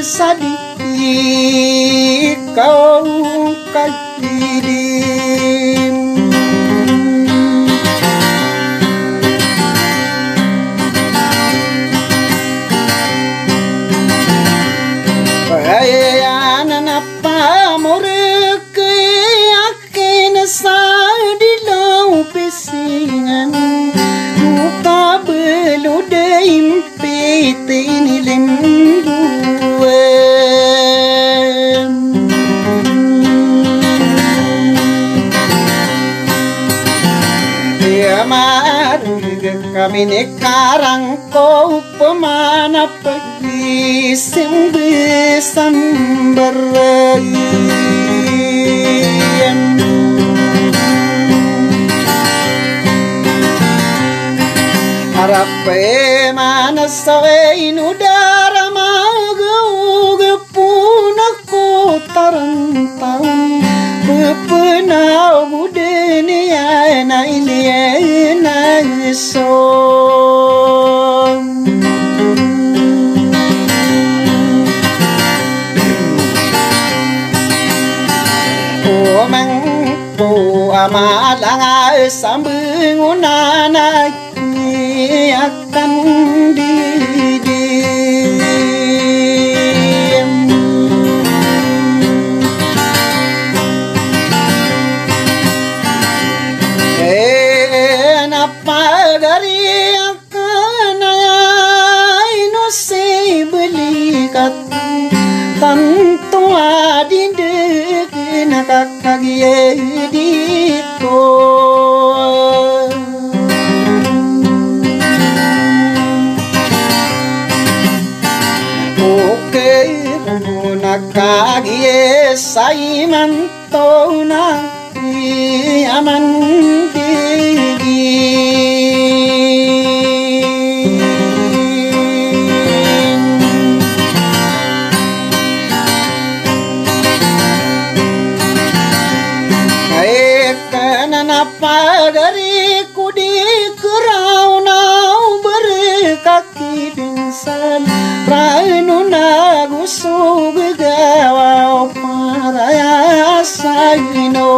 sadi kau kadidim payanan apa murek yakin sadilau pisingan muka beludaim petini lembuan ya marga kami ne karang kau pemana pergi sembesambar harape mana sawein udara magau gepunako tarantau bepenau budene na ile na so omang po amalanga sambungunana akan didim napa gari akan ayai no se beli kata tanto adinde nakakagie dito nakagie saiman tona aman digi kanan apa dari kudi keraunau berkaki pingsan ranu nagusu begawa paraya saino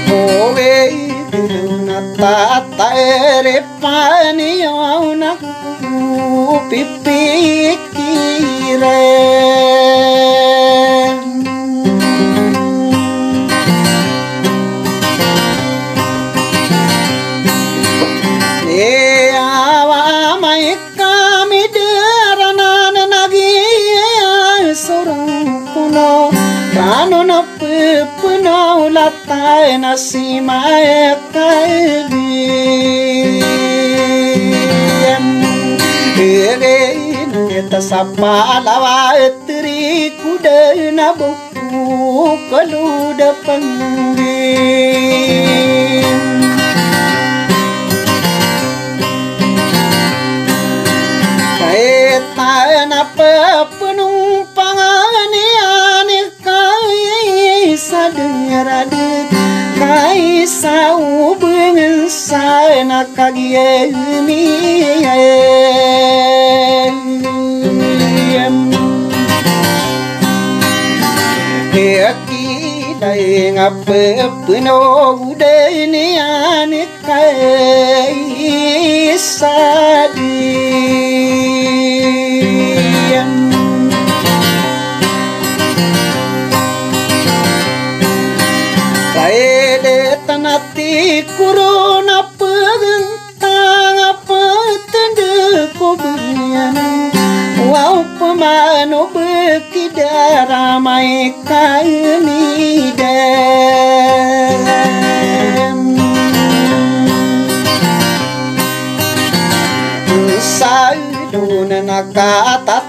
oge nata ere pani ona pipikire punau latai nasi mae kailiam erein eta sapa lawa etri kuda nabuku kaluda panggil kaetan apa penumpangan sadengarade kai sau bengen sana kagie mi aki dai ngape peno udene ane kai sadi tanati kuruna pegentang apa tende kobiana wow pemano bekida ramai kaini dem saiduna nakata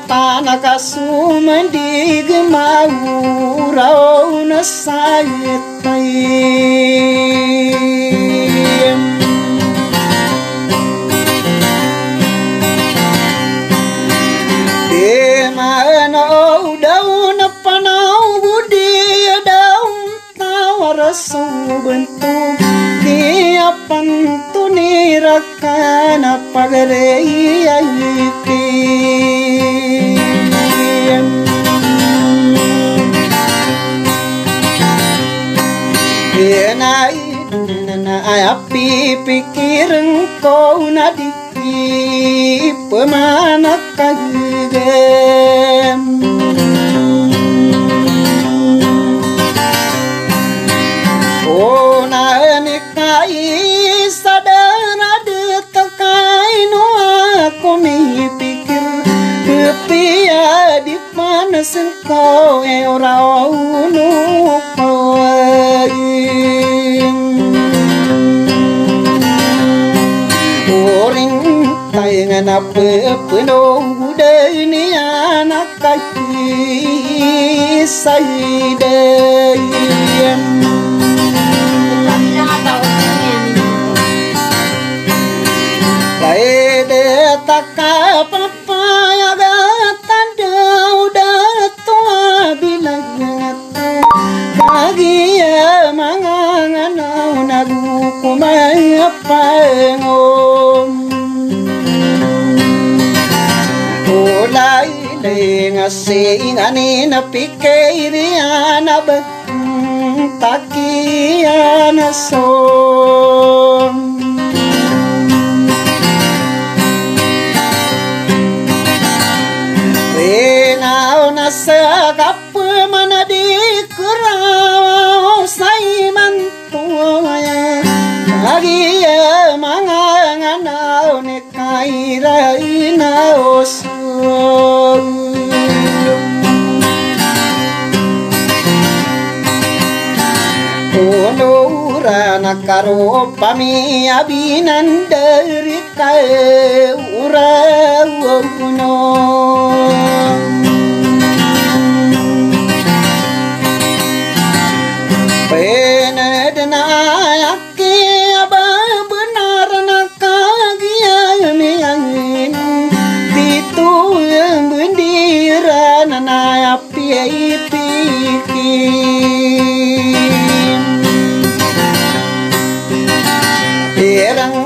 nakasumandi gemau rauna sayetai bentuk dia pantun api pikir engkau nadi pemana kagem oh nanikai sadar detekai no aku mikir kepia di mana engkau ora unu tayangan apa penuh ini anak kaki saya saya tak apa ya tanda udah tua bilang bagi ya mangangan nagu kumai apa ngom mulai ngasih ngani na pikir ana taki ana som renau nasa kap mana di kerau sai mantuaya lagi ya manganganau ne kaira inaos Onurana karo pami abinan dari kau urauno penedna yaki aba benar nakagia miangin titu yang bendiran na api Erang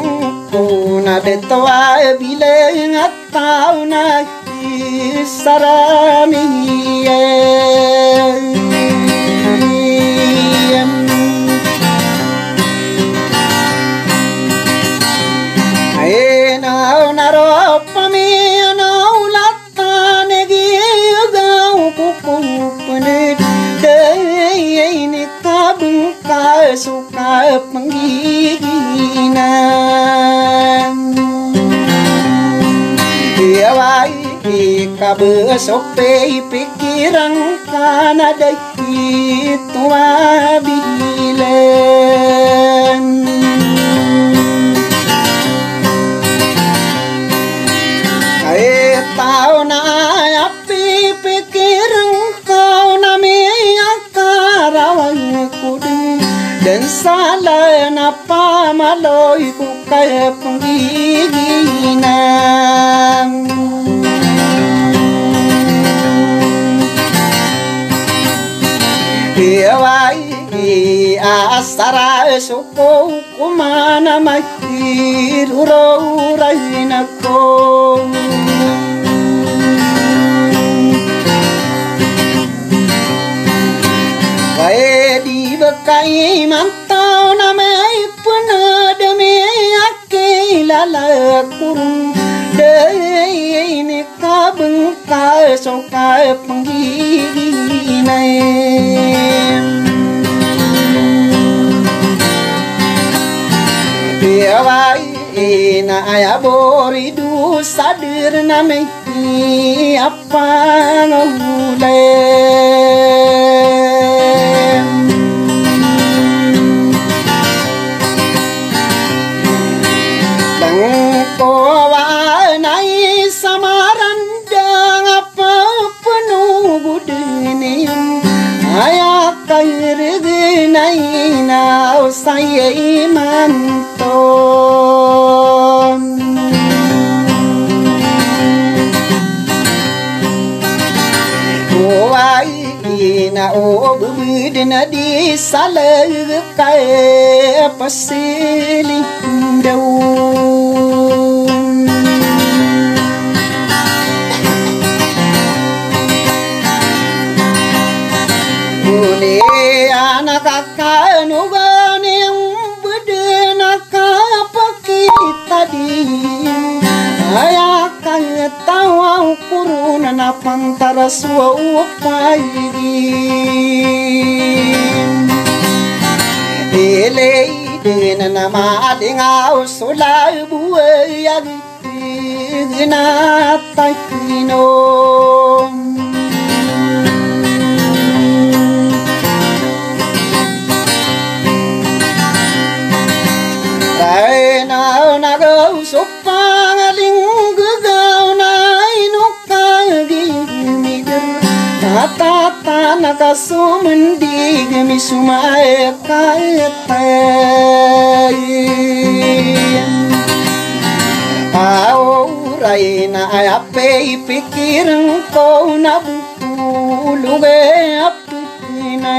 kuna betwa bilang atau naki sarami Aena naro pami nau latta negi gau kuku penet ini kabung suka penggiginan dia baik kabesope pikiran kana dai tua bilen tahu na api pikiran kau na me akarawang kudu dan salah napa maloi ku kaya penggiginan Iwai asara suku kumana mahir urai nako Wae di bekai mantau namai penadame ake lala kurung dei ini kabeng soka penggiginan Biawai na ayabori du sadir namai apa ngulem Kowa nai samaran dang apa penuh budinium ayak kair nai nau saya imanton Kowa ina o bubidina di salah kaya pasilindau tawa kuruna na pantara suwa upai ele dena na ma dinga usula buaya gina takino na na go sopang linggu go na inuka gimidir tata nakasumendi gemi sumai kaetai aurai na ape pikir ko na buluge apina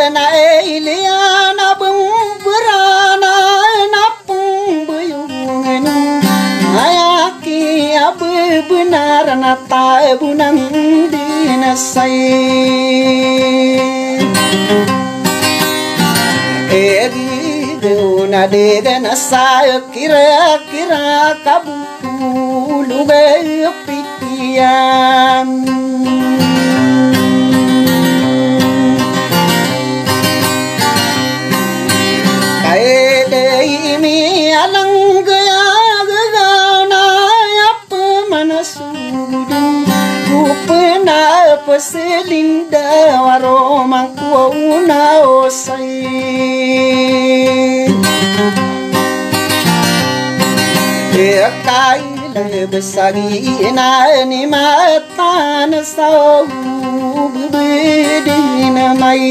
na iliana bumburana na pumbuyungan ayaki abu benar na tabunan dinasai egi deuna dega nasai kira kabulu be pitian ini alang gaya gana apa mana sudut upena peselinda waromang kuuna osai kai lebesari na ni matan sau bebedina mai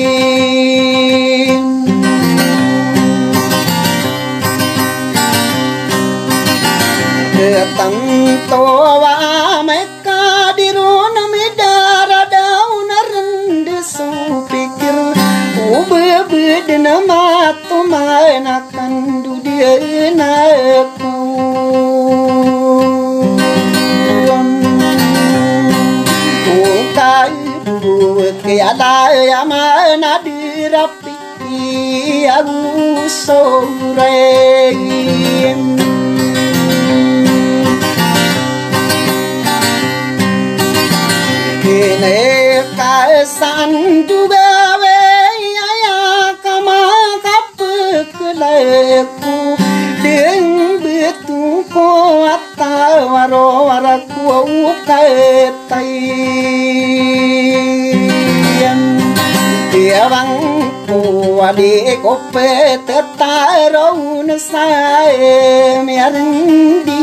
tanto wa meka diruna midara dauna rende supikir ubebedna matu mana kandu diena ku ukai buke ala yamana dirapi aku sore kene kasan dugawe aya kama kapekleku deng betu ko atawaro waraku ukatai tiawang ko ade kope tetaro nasae miarndi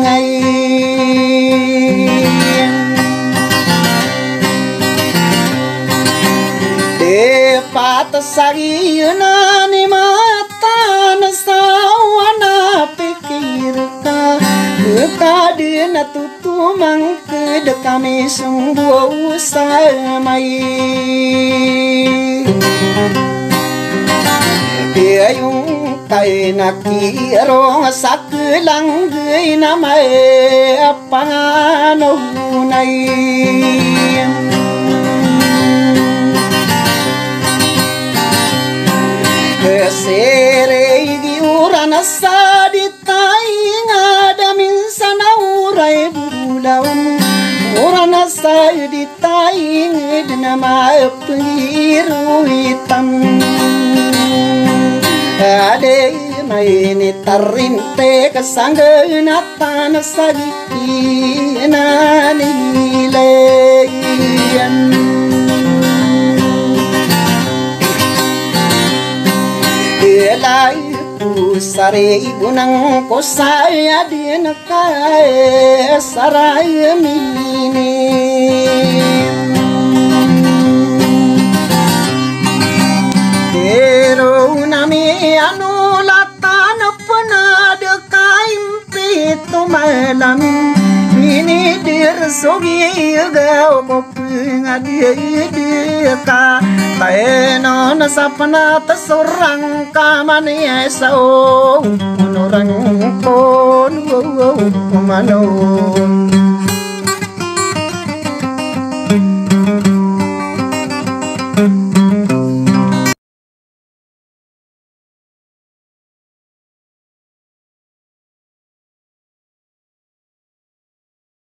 ngai patasari na ni mata na sawana pikirka kadina tutumang kedekami sungguh usamai ayung kai nakirong sakelang gay namay apangano nai Kesere giuran asa di taing ada minsan urai bulawan uran asa di taing dinama pengiru hitam ade maini tarinte kesanggeun atan sagiki nanileyan Elai pusare ibunang kosaya dinakae sarai mini Pero nami anulatan penada kaimpi tumalam ini dir sogi gao pengadia ka taeno na sapana tasorang kamani sao orang kon mano